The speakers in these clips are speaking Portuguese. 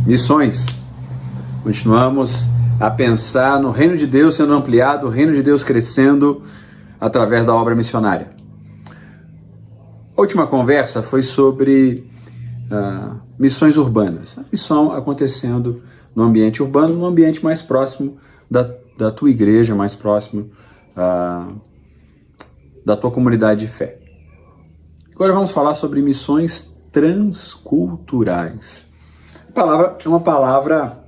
Missões. Continuamos a pensar no reino de Deus sendo ampliado, o reino de Deus crescendo através da obra missionária. A última conversa foi sobre missões urbanas. A missão acontecendo no ambiente urbano, no ambiente mais próximo da tua igreja, mais próximo da tua comunidade de fé. Agora vamos falar sobre missões transculturais. A palavra é uma palavra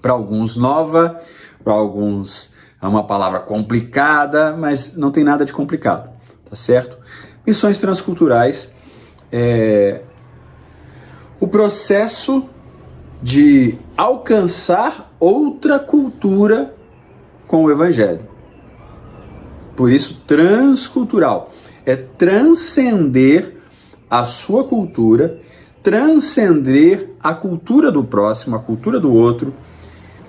para alguns nova, para alguns é uma palavra complicada, mas não tem nada de complicado, tá certo? Missões transculturais é o processo de alcançar outra cultura com o evangelho. Por isso, transcultural é transcender a sua cultura, transcender a cultura do próximo, a cultura do outro,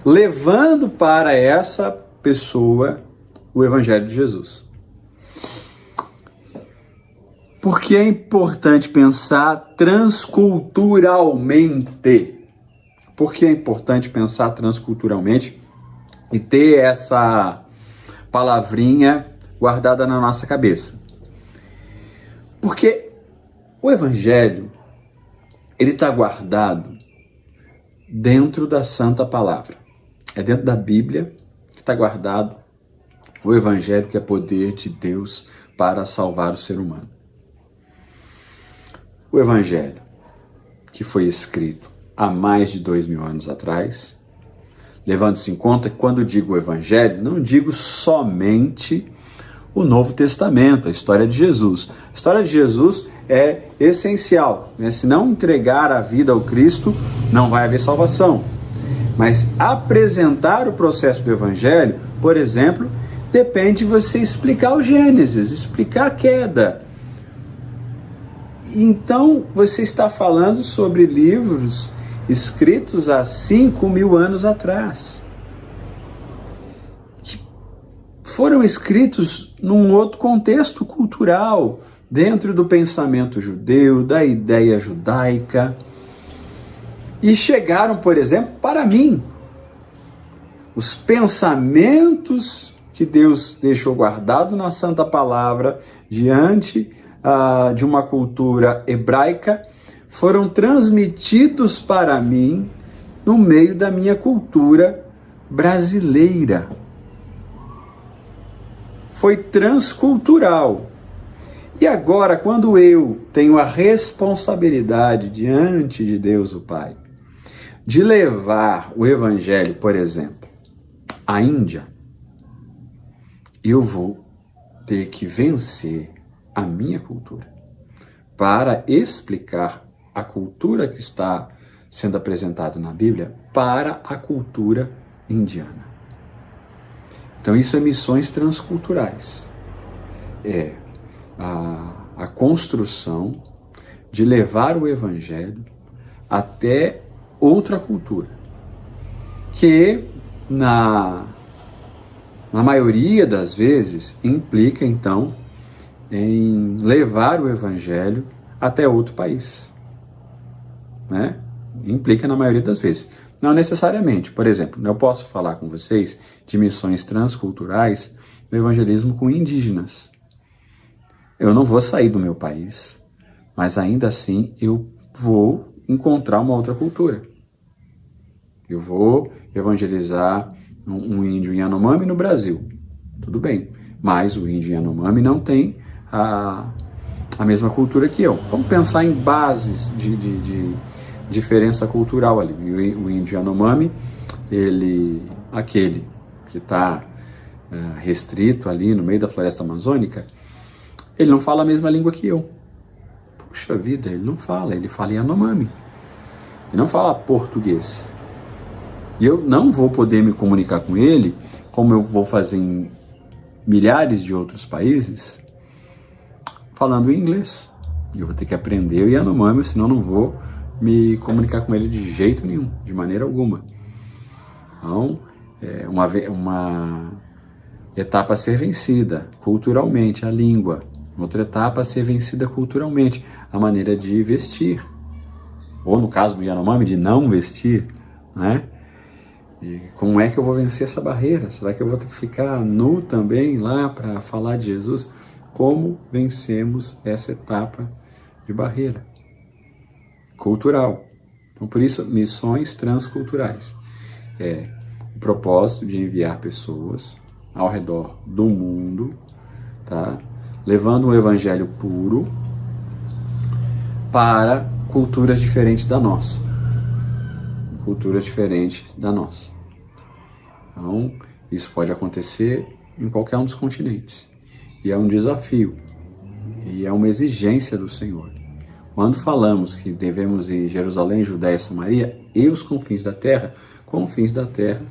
levando para essa pessoa o evangelho de Jesus. Por que é importante pensar transculturalmente? Por que é importante pensar transculturalmente e ter essa palavrinha guardada na nossa cabeça? Porque o evangelho, ele está guardado dentro da Santa Palavra. É dentro da Bíblia que está guardado o evangelho, que é poder de Deus para salvar o ser humano. O evangelho que foi escrito há mais de 2000 anos atrás, levando-se em conta que quando digo evangelho, não digo somente o Novo Testamento, a história de Jesus. A história de Jesus é essencial, né? Se não entregar a vida ao Cristo, não vai haver salvação. Mas apresentar o processo do evangelho, por exemplo, depende de você explicar o Gênesis, explicar a queda. Então, você está falando sobre livros escritos há 5.000 anos atrás, que foram escritos num outro contexto cultural, dentro do pensamento judeu, da ideia judaica, e chegaram, por exemplo, para mim. Os pensamentos que Deus deixou guardado na Santa Palavra diante de uma cultura hebraica foram transmitidos para mim no meio da minha cultura brasileira. Foi transcultural. E agora, quando eu tenho a responsabilidade diante de Deus o Pai de levar o evangelho, por exemplo, à Índia, eu vou ter que vencer a minha cultura para explicar a cultura que está sendo apresentada na Bíblia para a cultura indiana. Então isso é missões transculturais. É a construção de levar o evangelho até outra cultura, que na maioria das vezes implica então em levar o evangelho até outro país, né? Implica na maioria das vezes. Não necessariamente. Por exemplo, eu posso falar com vocês de missões transculturais do evangelismo com indígenas. Eu não vou sair do meu país, mas ainda assim eu vou encontrar uma outra cultura. Eu vou evangelizar um índio Yanomami no Brasil. Tudo bem, mas o índio Yanomami não tem a mesma cultura que eu. Vamos pensar em bases de diferença cultural ali. O índio Yanomami, aquele que está restrito ali no meio da floresta amazônica, ele não fala a mesma língua que eu. Puxa vida, ele fala Yanomami. Ele não fala português. E eu não vou poder me comunicar com ele como eu vou fazer em milhares de outros países, falando inglês. E eu vou ter que aprender o Yanomami, senão não vou me comunicar com ele de jeito nenhum, de maneira alguma. Então, é uma etapa a ser vencida culturalmente, a língua. Outra etapa a ser vencida culturalmente, a maneira de vestir. ou no caso do Yanomami, de não vestir, né? E como é que eu vou vencer essa barreira? Será que eu vou ter que ficar nu também lá para falar de Jesus? Como vencemos essa etapa de barreira cultural? Então, por isso, missões transculturais. É o propósito de enviar pessoas ao redor do mundo, tá? Levando um evangelho puro para culturas diferentes da nossa. Culturas diferentes da nossa. Então, isso pode acontecer em qualquer um dos continentes. E é um desafio. E é uma exigência do Senhor. Quando falamos que devemos ir Jerusalém, Judéia, Samaria e os confins da terra, confins da terra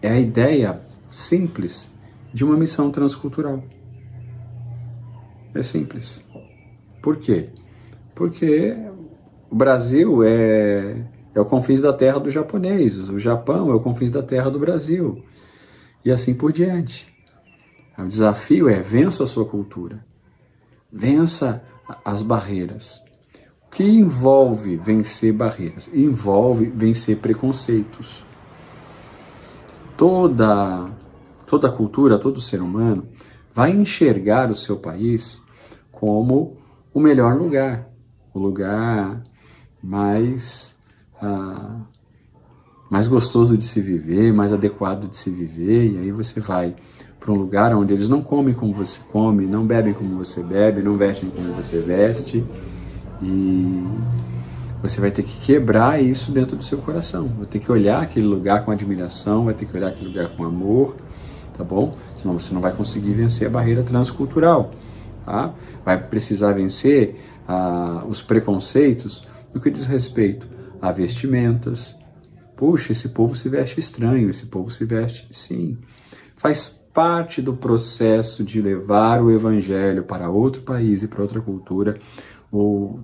é a ideia simples de uma missão transcultural. É simples. Por quê? Porque o Brasil é o confins da terra dos japoneses, o Japão é o confins da terra do Brasil, e assim por diante. O desafio é vença a sua cultura, vença as barreiras. O que envolve vencer barreiras? Envolve vencer preconceitos. Toda cultura, todo ser humano vai enxergar o seu país como o melhor lugar, o lugar mais gostoso de se viver, mais adequado de se viver, e aí você vai para um lugar onde eles não comem como você come, não bebem como você bebe, não vestem como você veste, e você vai ter que quebrar isso dentro do seu coração, vai ter que olhar aquele lugar com admiração, vai ter que olhar aquele lugar com amor, tá bom? Senão você não vai conseguir vencer a barreira transcultural, tá? Vai precisar vencer os preconceitos no que diz respeito a vestimentas. Puxa, esse povo se veste estranho, esse povo se veste... Sim, faz parte do processo de levar o evangelho para outro país e para outra cultura, ou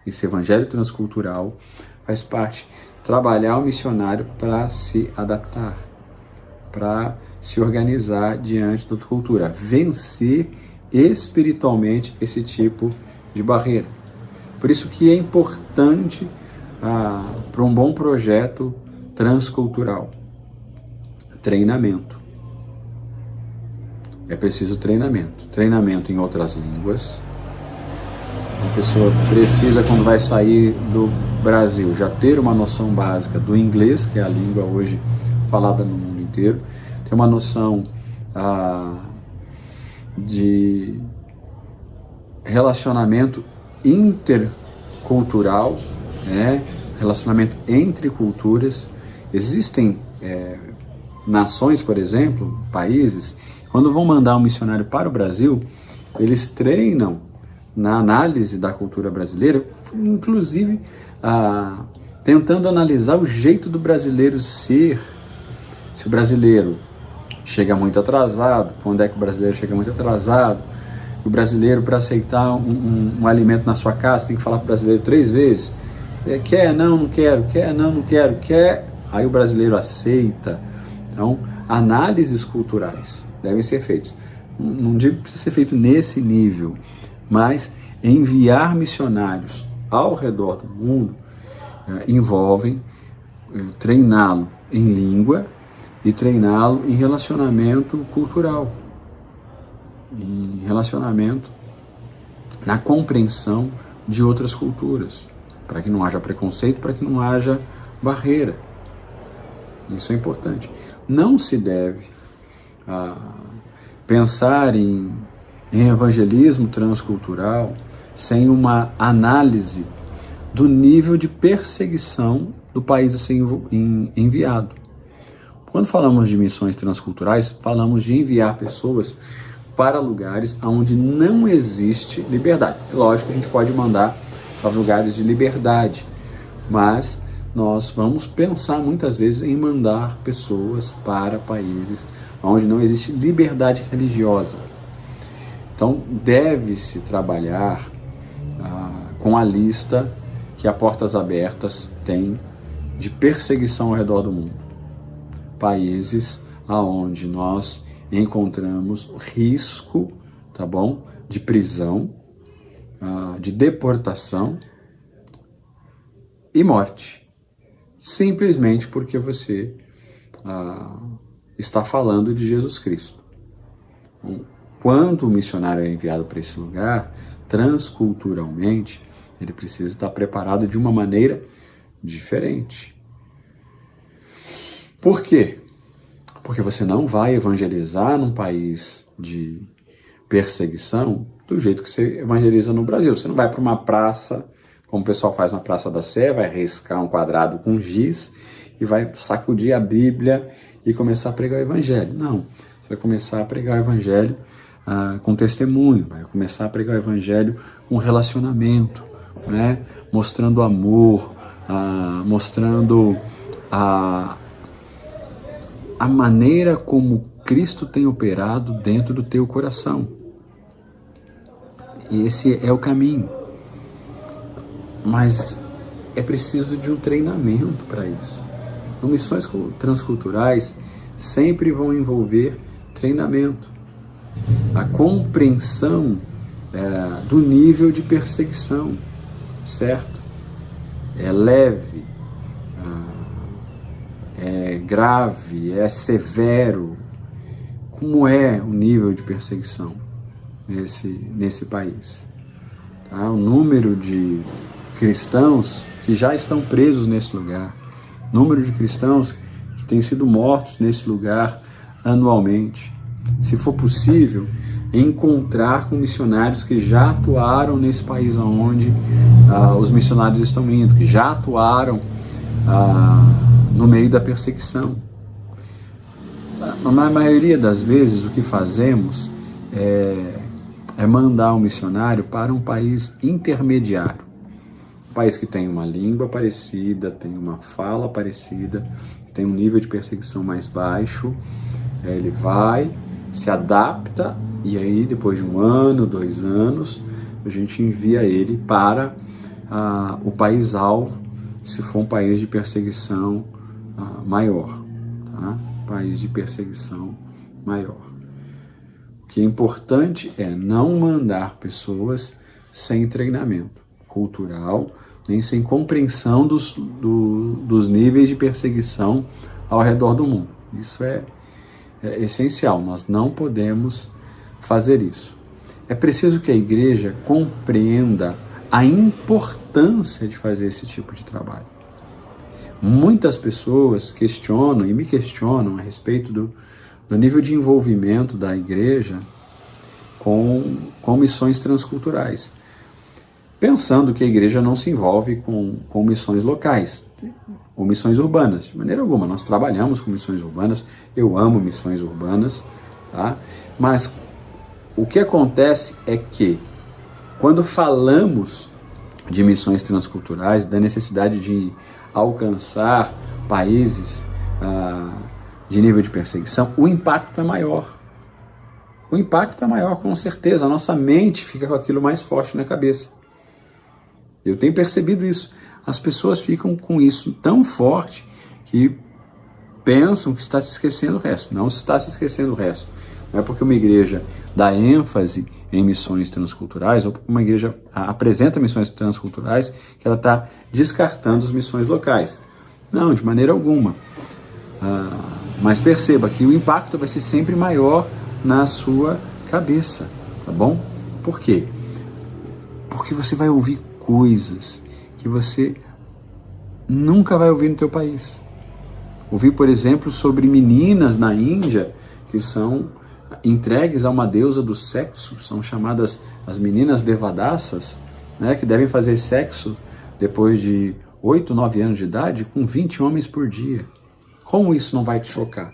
esse evangelho transcultural faz parte de trabalhar o missionário para se adaptar, para se organizar diante da outra cultura, vencer espiritualmente esse tipo de barreira. Por isso que é importante para um bom projeto transcultural, treinamento. É preciso treinamento. Treinamento em outras línguas. A pessoa precisa, quando vai sair do Brasil, já ter uma noção básica do inglês, que é a língua hoje falada no mundo inteiro, ter uma noção de relacionamento intercultural, né? Relacionamento entre culturas. Existem nações, por exemplo, países, quando vão mandar um missionário para o Brasil, eles treinam na análise da cultura brasileira, inclusive tentando analisar o jeito do brasileiro ser. Se o brasileiro chega muito atrasado, quando é que o brasileiro chega muito atrasado? O brasileiro, para aceitar um alimento na sua casa, tem que falar para o brasileiro 3 vezes. Quer? Não, não quero. Quer? Não, não quero. Quer? Aí o brasileiro aceita. Então, análises culturais devem ser feitas. Não digo que precisa ser feito nesse nível, mas enviar missionários ao redor do mundo envolvem treiná-lo em língua e treiná-lo em relacionamento cultural, em relacionamento na compreensão de outras culturas, para que não haja preconceito, para que não haja barreira. Isso é importante. Não se deve pensar em evangelismo transcultural sem uma análise do nível de perseguição do país a ser enviado. Quando falamos de missões transculturais, falamos de enviar pessoas para lugares onde não existe liberdade. Lógico que a gente pode mandar para lugares de liberdade, mas nós vamos pensar muitas vezes em mandar pessoas para países onde não existe liberdade religiosa. Então, deve-se trabalhar com a lista que a Portas Abertas tem de perseguição ao redor do mundo. Países onde nós encontramos risco, tá bom, de prisão, de deportação e morte. Simplesmente porque você está falando de Jesus Cristo. Quando o missionário é enviado para esse lugar, transculturalmente, ele precisa estar preparado de uma maneira diferente. Por quê? Porque você não vai evangelizar num país de perseguição do jeito que você evangeliza no Brasil. Você não vai para uma praça, como o pessoal faz na Praça da Sé, vai riscar um quadrado com giz e vai sacudir a Bíblia e começar a pregar o Evangelho. Não, você vai começar a pregar o Evangelho com testemunho, vai começar a pregar o Evangelho com relacionamento, né? Mostrando amor, mostrando a maneira como Cristo tem operado dentro do teu coração. E esse é o caminho. Mas é preciso de um treinamento para isso. Então, missões transculturais sempre vão envolver treinamento. A compreensão do nível de perseguição, certo? É leve, é grave, é severo. Como é o nível de perseguição nesse país? Tá? O número de cristãos que já estão presos nesse lugar, número de cristãos que têm sido mortos nesse lugar anualmente. Se for possível, encontrar com missionários que já atuaram nesse país onde os missionários estão indo, que já atuaram no meio da perseguição. Na maioria das vezes, o que fazemos é mandar um missionário para um país intermediário. Um país que tem uma língua parecida, tem uma fala parecida, tem um nível de perseguição mais baixo. Ele vai, se adapta, e aí depois de 1 ano, 2 anos, a gente envia ele para o país-alvo, se for um país de perseguição maior, tá? País de perseguição maior. O que é importante é não mandar pessoas sem treinamento cultural, nem sem compreensão dos níveis de perseguição ao redor do mundo. Isso é essencial, nós não podemos fazer isso. É preciso que a igreja compreenda a importância de fazer esse tipo de trabalho. Muitas pessoas questionam e me questionam a respeito do nível de envolvimento da igreja com missões transculturais, pensando que a igreja não se envolve com missões locais ou missões urbanas. De maneira alguma, nós trabalhamos com missões urbanas, eu amo missões urbanas, tá? Mas o que acontece é que, quando falamos de missões transculturais, da necessidade de alcançar países de nível de perseguição, o impacto é maior. O impacto é maior, com certeza. A nossa mente fica com aquilo mais forte na cabeça. Eu tenho percebido isso. As pessoas ficam com isso tão forte que pensam que está se esquecendo o resto. Não está se esquecendo o resto. Não é porque uma igreja dá ênfase em missões transculturais, ou porque uma igreja apresenta missões transculturais, que ela está descartando as missões locais. Não, de maneira alguma. Mas perceba que o impacto vai ser sempre maior na sua cabeça, tá bom? Por quê? Porque você vai ouvir coisas que você nunca vai ouvir no teu país. Ouvi, por exemplo, sobre meninas na Índia que são entregues a uma deusa do sexo, são chamadas as meninas devadassas, né, que devem fazer sexo depois de 8, 9 anos de idade com 20 homens por dia. Como isso não vai te chocar?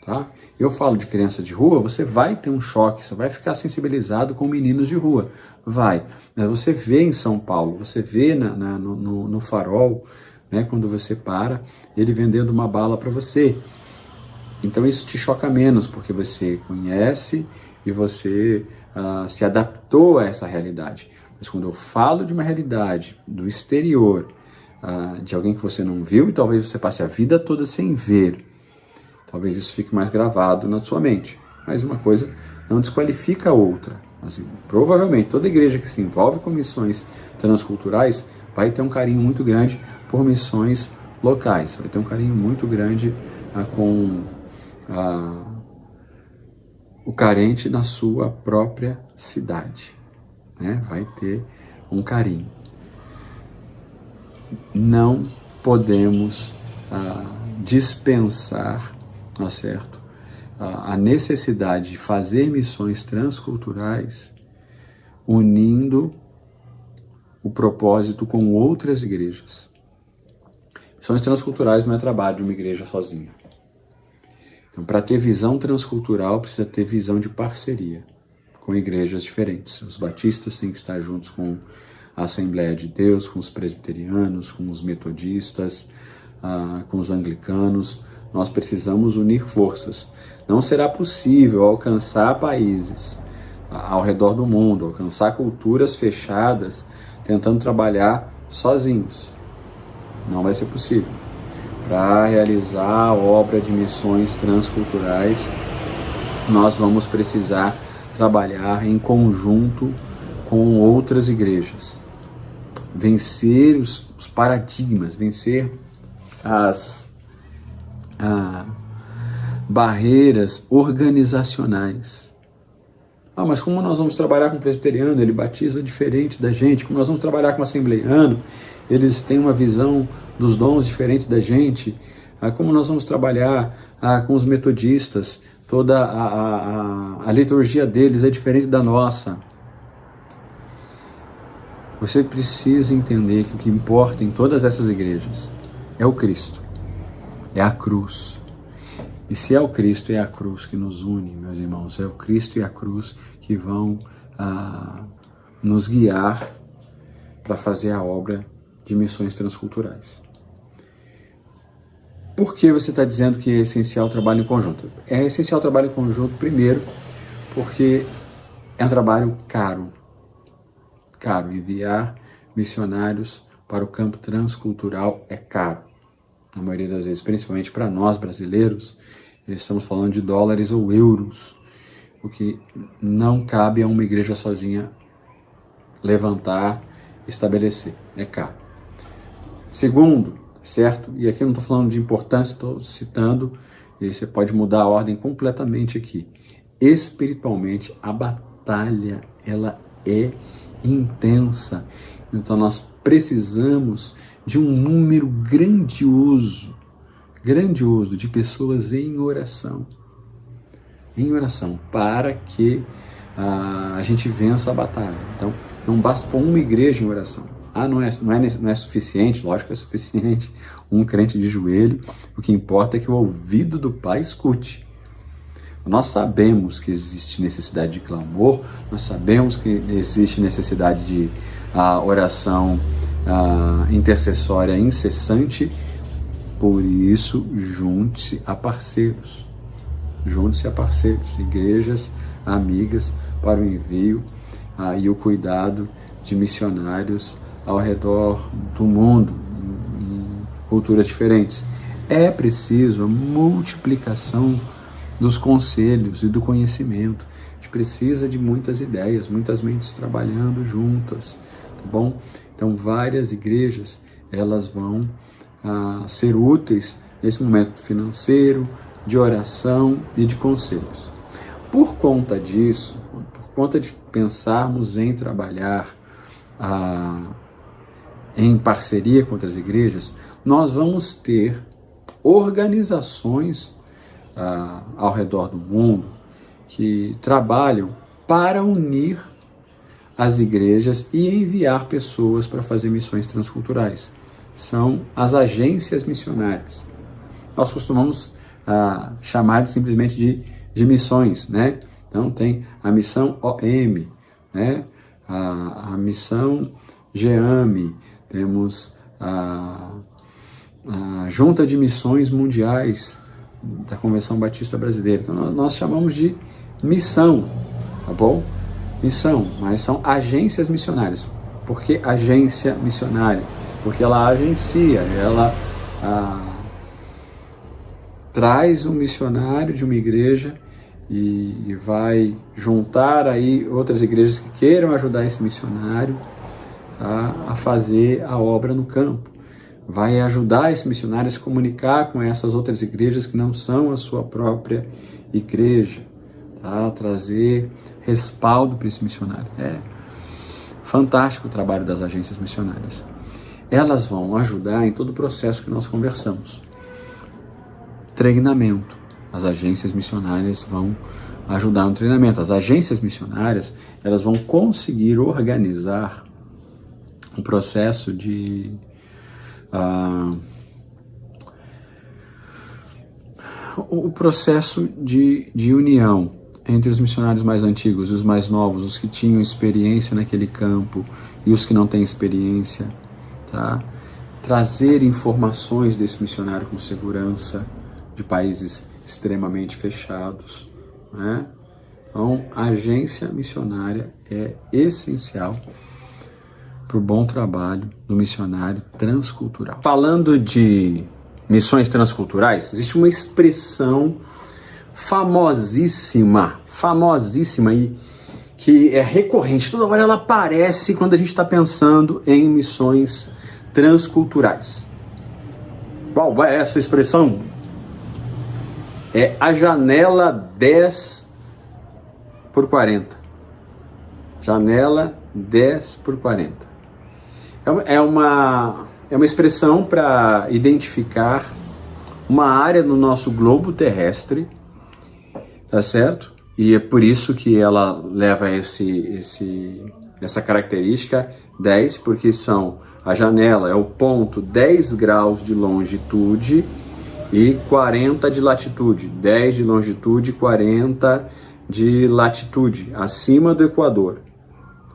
Tá? Eu falo de criança de rua, você vai ter um choque, você vai ficar sensibilizado com meninos de rua. Vai. Você vê em São Paulo, você vê no farol, né, quando você para, ele vendendo uma bala para você. Então isso te choca menos, porque você conhece e você se adaptou a essa realidade. Mas quando eu falo de uma realidade do exterior, de alguém que você não viu e talvez você passe a vida toda sem ver, talvez isso fique mais gravado na sua mente. Mas uma coisa não desqualifica a outra. Assim, provavelmente toda igreja que se envolve com missões transculturais vai ter um carinho muito grande por missões locais, vai ter um carinho muito grande com o carente na sua própria cidade, né? Vai ter um carinho. Não podemos dispensar, tá certo? A necessidade de fazer missões transculturais unindo o propósito com outras igrejas. Missões transculturais não é trabalho de uma igreja sozinha. Então, para ter visão transcultural, precisa ter visão de parceria com igrejas diferentes. Os batistas têm que estar juntos com a Assembleia de Deus, com os presbiterianos, com os metodistas, com os anglicanos. Nós precisamos unir forças. Não será possível alcançar países ao redor do mundo, alcançar culturas fechadas, tentando trabalhar sozinhos. Não vai ser possível. Para realizar a obra de missões transculturais, nós vamos precisar trabalhar em conjunto com outras igrejas. Vencer os paradigmas, vencer as barreiras organizacionais. Mas como nós vamos trabalhar com o presbiteriano? Ele batiza diferente da gente. Como nós vamos trabalhar com o assembleiano? Eles têm uma visão dos dons diferente da gente. Como nós vamos trabalhar com os metodistas? Toda a liturgia deles é diferente da nossa. Você precisa entender que o que importa em todas essas igrejas é o Cristo, é a cruz. E se é o Cristo e a cruz que nos une, meus irmãos, é o Cristo e a cruz que vão nos guiar para fazer a obra de missões transculturais. Por que você está dizendo que é essencial o trabalho em conjunto? É essencial o trabalho em conjunto, primeiro, porque é um trabalho caro. Caro. Enviar missionários para o campo transcultural é caro. Na maioria das vezes, principalmente para nós brasileiros, estamos falando de dólares ou euros, o que não cabe a uma igreja sozinha levantar, estabelecer. É caro. Segundo, certo? E aqui eu não estou falando de importância, estou citando, e você pode mudar a ordem completamente aqui. Espiritualmente, a batalha, ela é intensa. Então nós precisamos de um número grandioso de pessoas em oração, para que a gente vença a batalha. Então, não basta pôr uma igreja em oração. Não é suficiente, lógico que é suficiente, um crente de joelho. O que importa é que o ouvido do Pai escute. Nós sabemos que existe necessidade de clamor, nós sabemos que existe necessidade de oração intercessória incessante. Por isso, junte-se a parceiros. Junte-se a parceiros, igrejas amigas para o envio e o cuidado de missionários ao redor do mundo, em culturas diferentes. É preciso a multiplicação dos conselhos e do conhecimento. A gente precisa de muitas ideias, muitas mentes trabalhando juntas, tá bom? Então, várias igrejas, elas vão ser úteis nesse momento financeiro, de oração e de conselhos. Por conta disso, por conta de pensarmos em trabalhar em parceria com outras igrejas, nós vamos ter organizações ao redor do mundo que trabalham para unir as igrejas e enviar pessoas para fazer missões transculturais. São as agências missionárias. Nós costumamos chamar simplesmente de missões, né? Então tem a missão OM, né? A missão GEAME, temos a Junta de Missões Mundiais da Convenção Batista Brasileira. Então nós chamamos de missão, tá bom? Missão, mas são agências missionárias. Por que agência missionária? Porque ela agencia, ela traz um missionário de uma igreja e vai juntar aí outras igrejas que queiram ajudar esse missionário, a fazer a obra no campo. Vai ajudar esse missionário a se comunicar com essas outras igrejas que não são a sua própria igreja, tá? Trazer respaldo para esse missionário. É fantástico o trabalho das agências missionárias. Elas vão ajudar em todo o processo que nós conversamos. Treinamento. As agências missionárias vão ajudar no treinamento. As agências missionárias, elas vão conseguir organizar um processo de o processo de união entre os missionários mais antigos e os mais novos, os que tinham experiência naquele campo e os que não têm experiência, tá? Trazer informações desse missionário com segurança de países extremamente fechados, né? Então, a agência missionária é essencial para o bom trabalho do missionário transcultural. Falando de missões transculturais, existe uma expressão famosíssima e que é recorrente, toda hora ela aparece quando a gente está pensando em missões transculturais. Qual é essa expressão? É a janela 10 por 40. Janela 10 por 40. É uma expressão para identificar uma área no nosso globo terrestre, tá certo? E é por isso que ela leva essa característica 10, porque a janela é o ponto 10 graus de longitude e 40 de latitude. 10 de longitude e 40 de latitude, acima do Equador.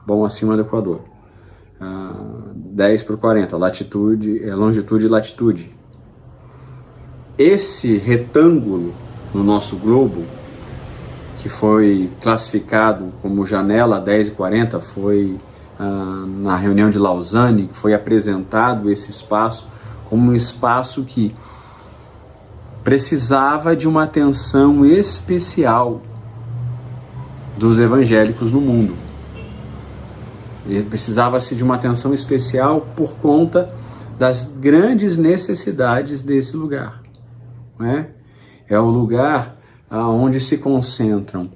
Bom, acima do Equador. 10 por 40, longitude e latitude. Esse retângulo no nosso globo, que foi classificado como janela 10 e 40, foi na reunião de Lausanne, que foi apresentado esse espaço como um espaço que precisava de uma atenção especial dos evangélicos no mundo. Precisava-se de uma atenção especial por conta das grandes necessidades desse lugar, né? É o lugar onde se concentram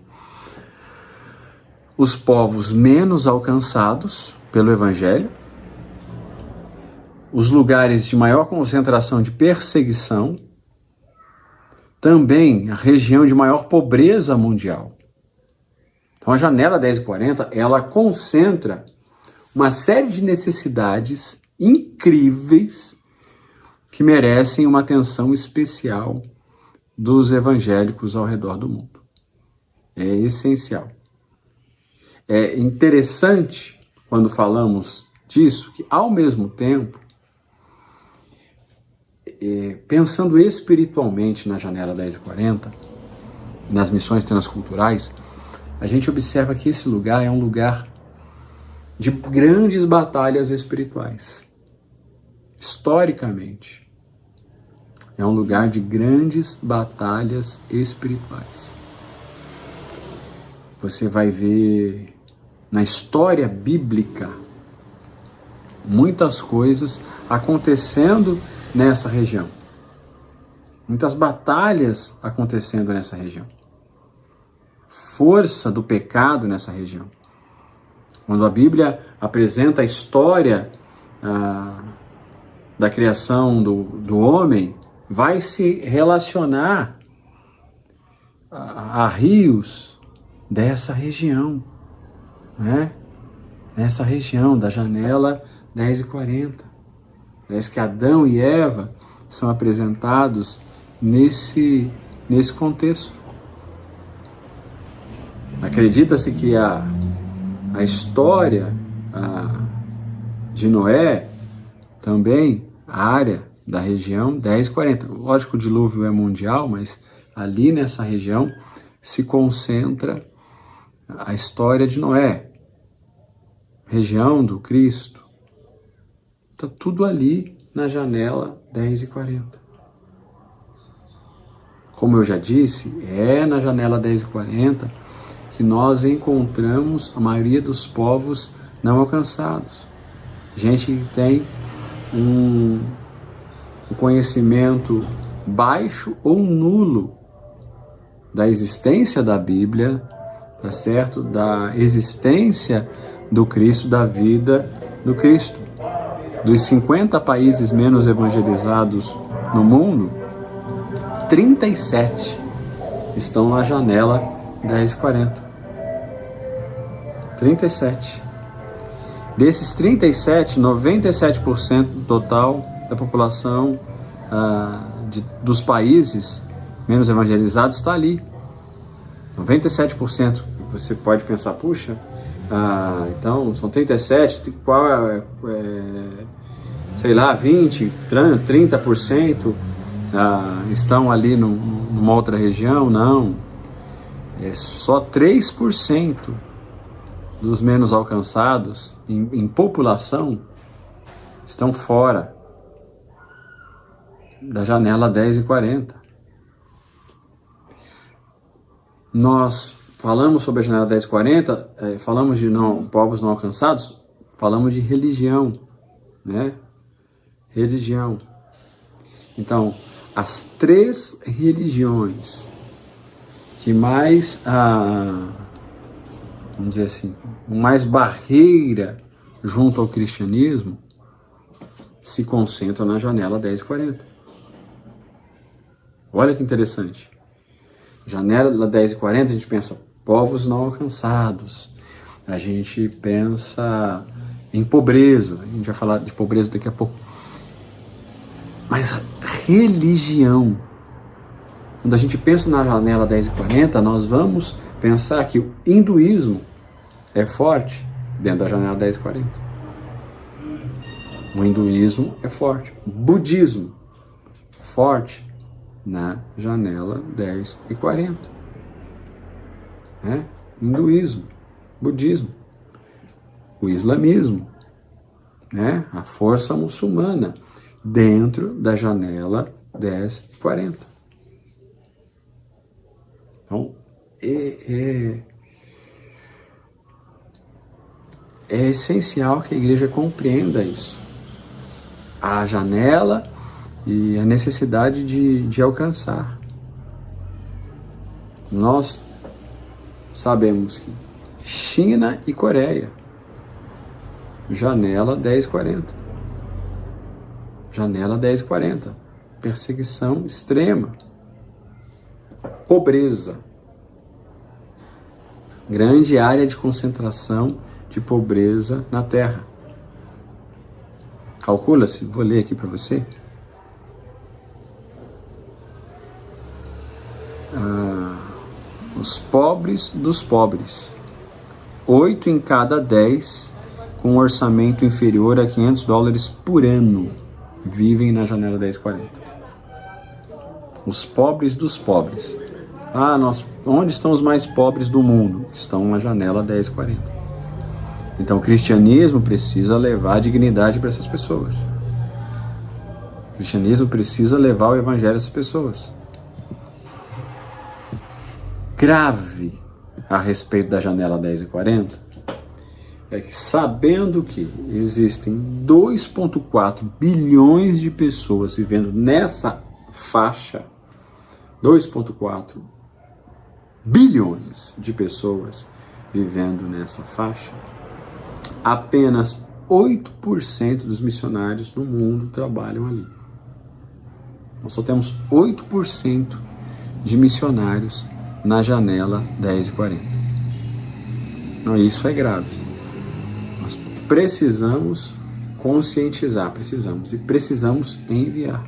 os povos menos alcançados pelo Evangelho, os lugares de maior concentração de perseguição, também a região de maior pobreza mundial. Então a janela 10 e 40, ela concentra uma série de necessidades incríveis que merecem uma atenção especial dos evangélicos ao redor do mundo. É essencial. É interessante, quando falamos disso, que ao mesmo tempo, pensando espiritualmente na janela 10 e 40, nas missões transculturais, a gente observa que esse lugar é um lugar de grandes batalhas espirituais. Historicamente, é um lugar de grandes batalhas espirituais. Você vai ver na história bíblica muitas coisas acontecendo nessa região. Muitas batalhas acontecendo nessa região. Força do pecado nessa região. Quando a Bíblia apresenta a história da criação do homem, vai se relacionar a rios dessa região, né? Nessa região da janela 10 e 40. Parece que Adão e Eva são apresentados nesse contexto. Acredita-se que a história de Noé, também a área da região 10 e 40. Lógico, o dilúvio é mundial, mas ali nessa região se concentra a história de Noé, região do Cristo. Está tudo ali na janela 10 e 40. Como eu já disse, é na janela 10 e 40 que nós encontramos a maioria dos povos não alcançados. gente que tem um conhecimento baixo ou nulo da existência da Bíblia, tá certo? Da existência do Cristo, da vida do Cristo. Dos 50 países menos evangelizados no mundo, 37 estão na janela 1040. 37. Desses 37, 97% do total da população dos países menos evangelizados está ali. 97%. Você pode pensar, puxa, então são 37, qual sei lá, 20, 30% estão ali numa outra região? Não. É só 3% dos menos alcançados em população estão fora da janela 1040. Nós falamos sobre a janela 1040, falamos de povos não alcançados, falamos de religião, né? Religião. Então, as 3 religiões que mais, vamos dizer assim, mais barreira junto ao cristianismo, se concentram na janela 1040. Olha que interessante. Janela 1040, a gente pensa povos não alcançados, a gente pensa em pobreza, a gente vai falar de pobreza daqui a pouco. Mas a religião, quando a gente pensa na janela 1040, nós vamos pensar que o hinduísmo é forte dentro da janela 1040. O hinduísmo é forte. O budismo, forte na janela 1040. Hinduísmo, budismo, o islamismo, a força muçulmana, dentro da janela 1040. Então, é essencial que a igreja compreenda isso. A janela e a necessidade de alcançar. Nós sabemos que China e Coreia, janela 1040. Janela 1040. Perseguição extrema. Pobreza. Grande área de concentração de pobreza na Terra. Calcula-se, vou ler aqui para você. Os pobres dos pobres. 8 em cada 10 com um orçamento inferior a $500 por ano vivem na janela 1040. Os pobres dos pobres. Onde estão os mais pobres do mundo? Estão na janela 1040. Então o cristianismo precisa levar a dignidade para essas pessoas. O cristianismo precisa levar o evangelho a essas pessoas. Grave a respeito da janela 1040 é que, sabendo que existem 2,4 bilhões de pessoas vivendo nessa faixa, 2,4 bilhões de pessoas vivendo nessa faixa, apenas 8% dos missionários no mundo trabalham ali. Nós só temos 8% de missionários na janela 1040. Então isso é grave. Nós precisamos conscientizar, precisamos enviar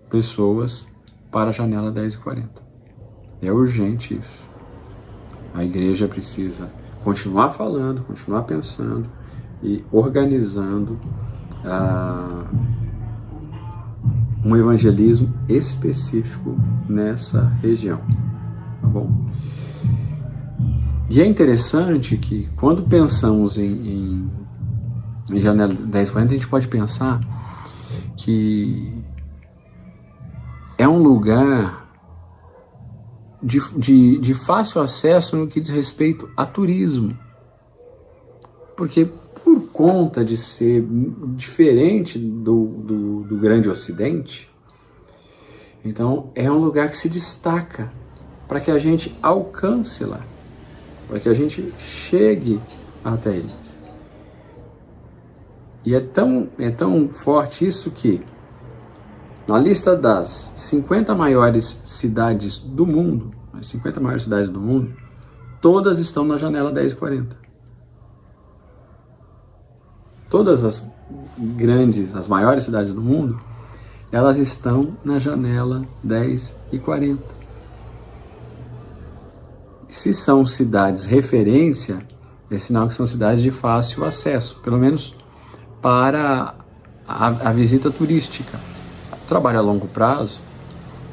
pessoas para a janela 1040. É urgente isso. A igreja precisa continuar falando, continuar pensando e organizando um evangelismo específico nessa região, tá bom? E é interessante que quando pensamos em janela 1040, a gente pode pensar que é um lugar de fácil acesso no que diz respeito a turismo. Porque, por conta de ser diferente do grande ocidente, então é um lugar que se destaca para que a gente alcance lá, para que a gente chegue até eles. E é tão forte isso que, na lista das 50 maiores cidades do mundo, as 50 maiores cidades do mundo, todas estão na janela 10 e 40. Todas as maiores cidades do mundo, elas estão na janela 10 e 40. Se são cidades referência, é sinal que são cidades de fácil acesso, pelo menos para a visita turística. Trabalho a longo prazo,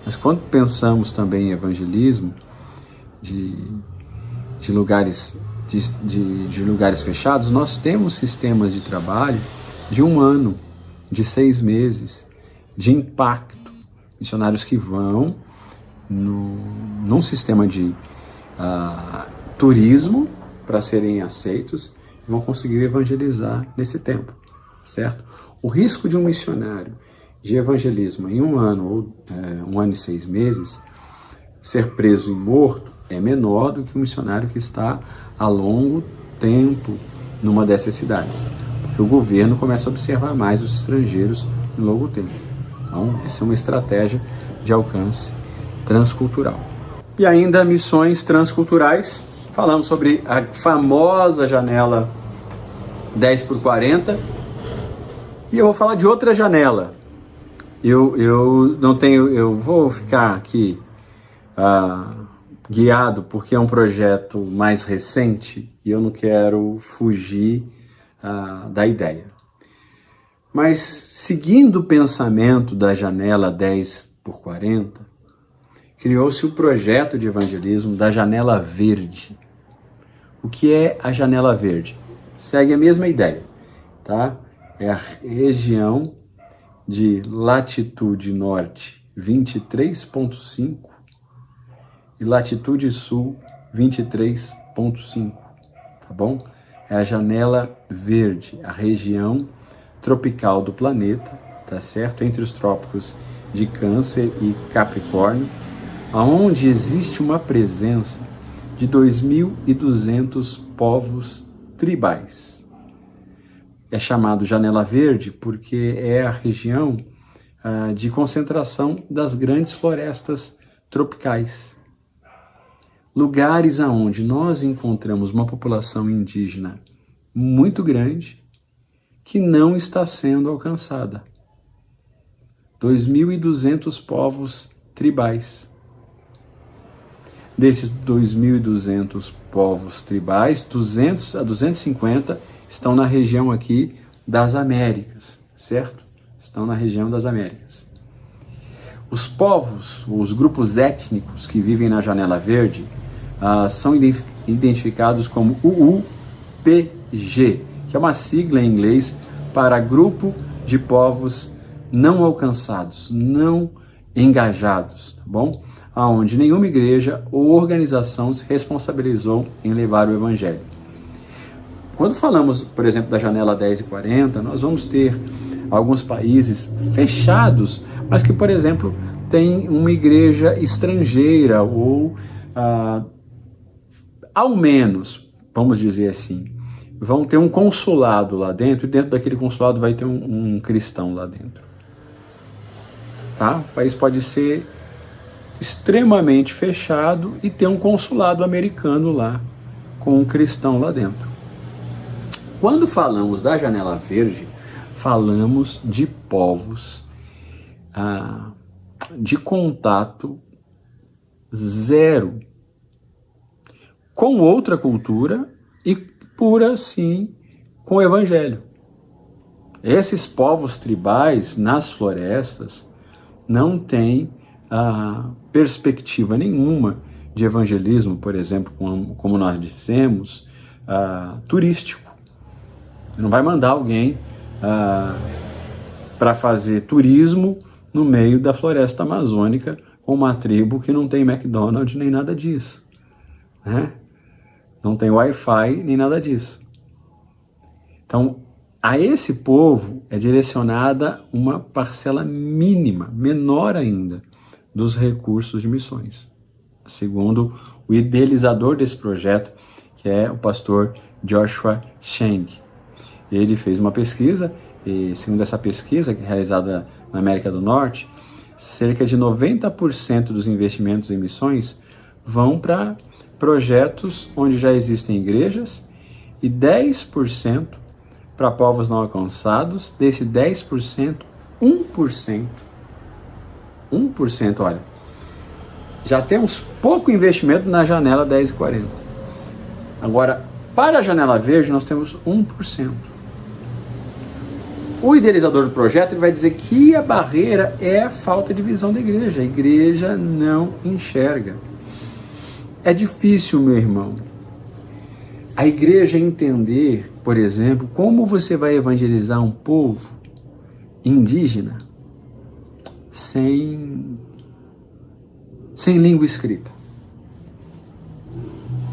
mas quando pensamos também em evangelismo de lugares fechados, nós temos sistemas de trabalho de 1 ano, de 6 meses, de impacto. Missionários que vão num sistema de turismo para serem aceitos e vão conseguir evangelizar nesse tempo, certo? O risco de um missionário de evangelismo em 1 ano ou 1 ano e 6 meses ser preso e morto é menor do que um missionário que está há longo tempo numa dessas cidades, porque o governo começa a observar mais os estrangeiros em longo tempo. Então, essa é uma estratégia de alcance transcultural. E ainda missões transculturais, falamos sobre a famosa janela 10 por 40, e eu vou falar de outra janela. Eu vou ficar aqui guiado porque é um projeto mais recente e eu não quero fugir da ideia. Mas seguindo o pensamento da janela 10 por 40, criou-se o projeto de evangelismo da janela verde. O que é a janela verde? Segue a mesma ideia, tá? É a região de latitude norte 23,5 e latitude sul 23,5, tá bom? É a janela verde, a região tropical do planeta, tá certo? Entre os trópicos de Câncer e Capricórnio, onde existe uma presença de 2.200 povos tribais. É chamado Janela Verde porque é a região de concentração das grandes florestas tropicais. Lugares aonde nós encontramos uma população indígena muito grande que não está sendo alcançada. 2.200 povos tribais. Desses 2.200 povos tribais, 200 a 250 estão na região aqui das Américas, certo? Estão na região das Américas. Os povos, os grupos étnicos que vivem na Janela Verde são identificados como UUPG, que é uma sigla em inglês para Grupo de Povos Não Alcançados, não engajados, tá bom? Onde nenhuma igreja ou organização se responsabilizou em levar o evangelho. Quando falamos, por exemplo, da janela 10 e 40, nós vamos ter alguns países fechados, mas que, por exemplo, tem uma igreja estrangeira ou, ao menos, vamos dizer assim, vão ter um consulado lá dentro e dentro daquele consulado vai ter um cristão lá dentro. Tá? O país pode ser extremamente fechado e ter um consulado americano lá, com um cristão lá dentro. Quando falamos da Janela Verde, falamos de povos de contato zero com outra cultura e, por assim, com o evangelho. Esses povos tribais nas florestas não têm perspectiva nenhuma de evangelismo, por exemplo, como nós dissemos, turístico. Você não vai mandar alguém para fazer turismo no meio da floresta amazônica com uma tribo que não tem McDonald's nem nada disso, né? Não tem Wi-Fi nem nada disso. Então, a esse povo é direcionada uma parcela mínima, menor ainda, dos recursos de missões, segundo o idealizador desse projeto, que é o pastor Joshua Chang. Ele fez uma pesquisa, e segundo essa pesquisa, realizada na América do Norte, cerca de 90% dos investimentos em missões vão para projetos onde já existem igrejas e 10% para povos não alcançados. Desse 10%, 1%, olha, já temos pouco investimento na janela 10 e 40. Agora, para a janela verde, nós temos 1%. O idealizador do projeto ele vai dizer que a barreira é a falta de visão da igreja. A igreja não enxerga. É difícil, meu irmão, a igreja entender, por exemplo, como você vai evangelizar um povo indígena sem língua escrita.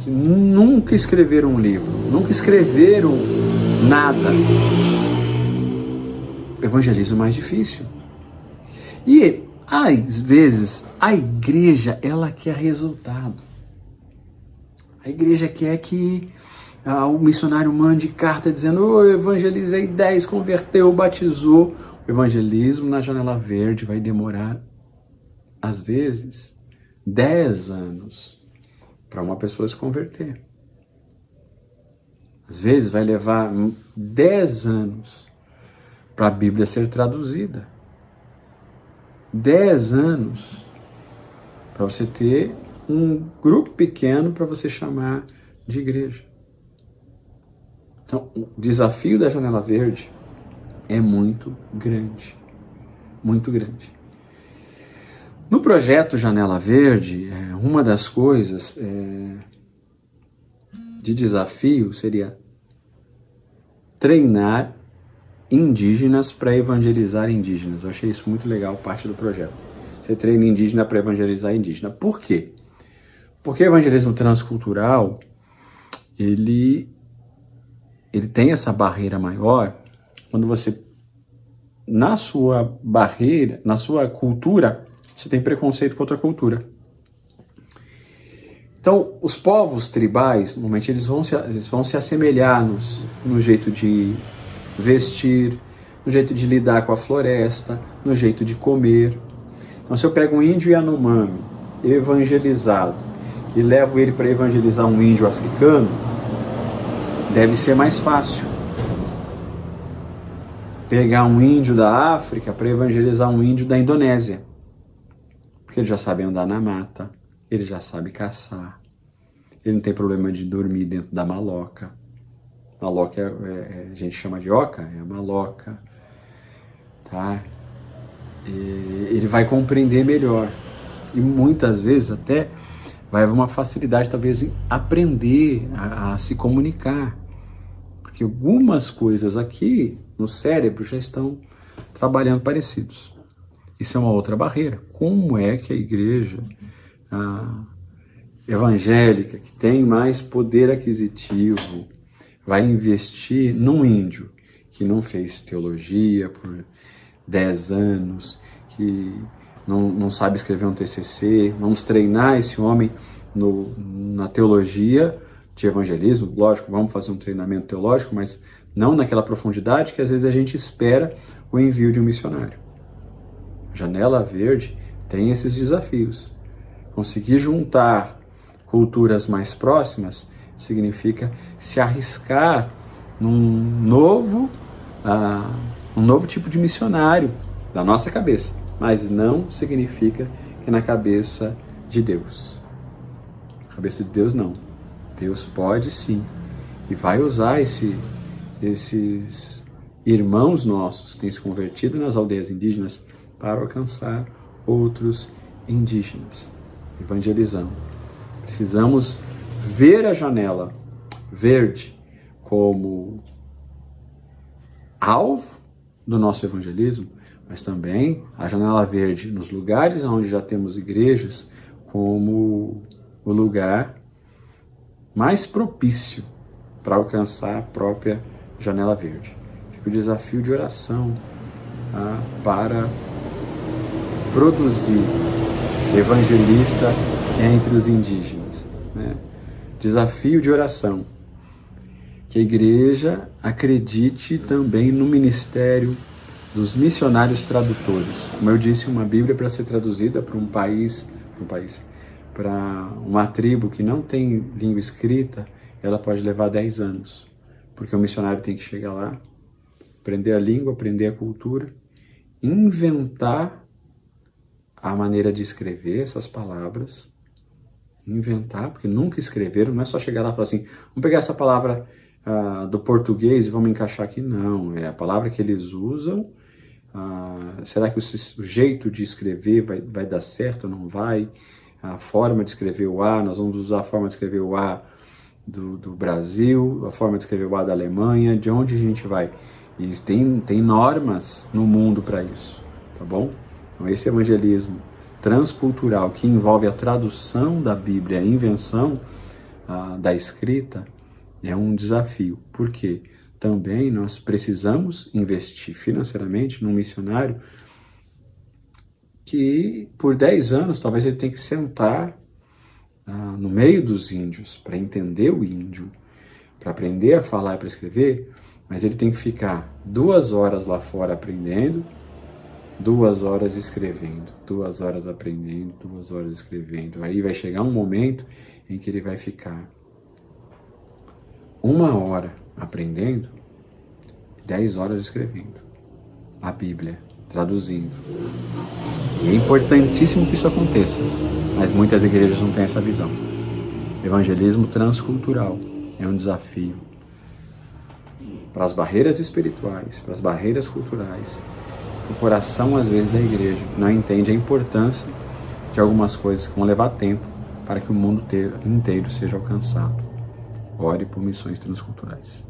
Nunca escreveram um livro, nunca escreveram nada. O evangelismo é mais difícil. E, às vezes, a igreja, ela quer resultado. A igreja quer que o missionário mande carta dizendo: eu evangelizei 10, converteu, batizou. O evangelismo na janela verde vai demorar, às vezes, 10 anos para uma pessoa se converter. Às vezes vai levar 10 anos para a Bíblia ser traduzida. 10 anos para você ter um grupo pequeno para você chamar de igreja. Então, o desafio da janela verde é muito grande. Muito grande. No projeto Janela Verde, uma das coisas de desafio seria treinar indígenas para evangelizar indígenas. Eu achei isso muito legal, parte do projeto. Você treina indígena para evangelizar indígena. Por quê? Porque o evangelismo transcultural, ele tem essa barreira maior quando você, na sua barreira, na sua cultura, você tem preconceito com outra cultura. Então, os povos tribais, normalmente, eles vão se assemelhar no jeito de vestir, no jeito de lidar com a floresta, no jeito de comer. Então, se eu pego um índio Yanomami evangelizado e levo ele para evangelizar um índio africano, deve ser mais fácil pegar um índio da África para evangelizar um índio da Indonésia. Porque ele já sabe andar na mata, ele já sabe caçar, ele não tem problema de dormir dentro da maloca. Maloca a gente chama de oca, é a maloca. Tá? E ele vai compreender melhor. E muitas vezes até vai haver uma facilidade, talvez, em aprender a se comunicar. Porque algumas coisas aqui no cérebro já estão trabalhando parecidos. Isso é uma outra barreira. Como é que a igreja evangélica, que tem mais poder aquisitivo, vai investir num índio que não fez teologia por 10 anos, que não sabe escrever um TCC? Vamos treinar esse homem na teologia de evangelismo. Lógico, vamos fazer um treinamento teológico, mas não naquela profundidade que às vezes a gente espera o envio de um missionário. Janela Verde tem esses desafios. Conseguir juntar culturas mais próximas significa se arriscar num novo tipo de missionário da nossa cabeça, mas não significa que na cabeça de Deus. Na cabeça de Deus, não. Deus pode sim e vai usar esses irmãos nossos que têm se convertido nas aldeias indígenas para alcançar outros indígenas, evangelizando. Precisamos ver a janela verde como alvo do nosso evangelismo, mas também a janela verde nos lugares onde já temos igrejas como o lugar mais propício para alcançar a própria Janela Verde. Fica o desafio de oração para produzir evangelista entre os indígenas, né? Desafio de oração. Que a igreja acredite também no ministério dos missionários tradutores. Como eu disse, uma Bíblia para ser traduzida para para uma tribo que não tem língua escrita, ela pode levar 10 anos, porque o missionário tem que chegar lá, aprender a língua, aprender a cultura, inventar a maneira de escrever essas palavras, inventar, porque nunca escreveram, não é só chegar lá e falar assim, vamos pegar essa palavra do português e vamos encaixar aqui, não, é a palavra que eles usam. Será que o jeito de escrever vai dar certo ou não vai? A forma de escrever o A, nós vamos usar a forma de escrever o A do Brasil, a forma de escrever o A da Alemanha, de onde a gente vai? E tem normas no mundo para isso, tá bom? Então esse evangelismo transcultural que envolve a tradução da Bíblia, a invenção da escrita, é um desafio. Por quê? Também nós precisamos investir financeiramente num missionário que por 10 anos talvez ele tenha que sentar no meio dos índios para entender o índio, para aprender a falar e para escrever, mas ele tem que ficar 2 horas lá fora aprendendo, 2 horas escrevendo, 2 horas aprendendo, 2 horas escrevendo. Aí vai chegar um momento em que ele vai ficar 1 hora aprendendo e 10 horas escrevendo a Bíblia, traduzindo. E é importantíssimo que isso aconteça, mas muitas igrejas não têm essa visão. Evangelismo transcultural é um desafio para as barreiras espirituais, para as barreiras culturais, o coração às vezes da igreja não entende a importância de algumas coisas que vão levar tempo para que o mundo inteiro seja alcançado. Ore por missões transculturais.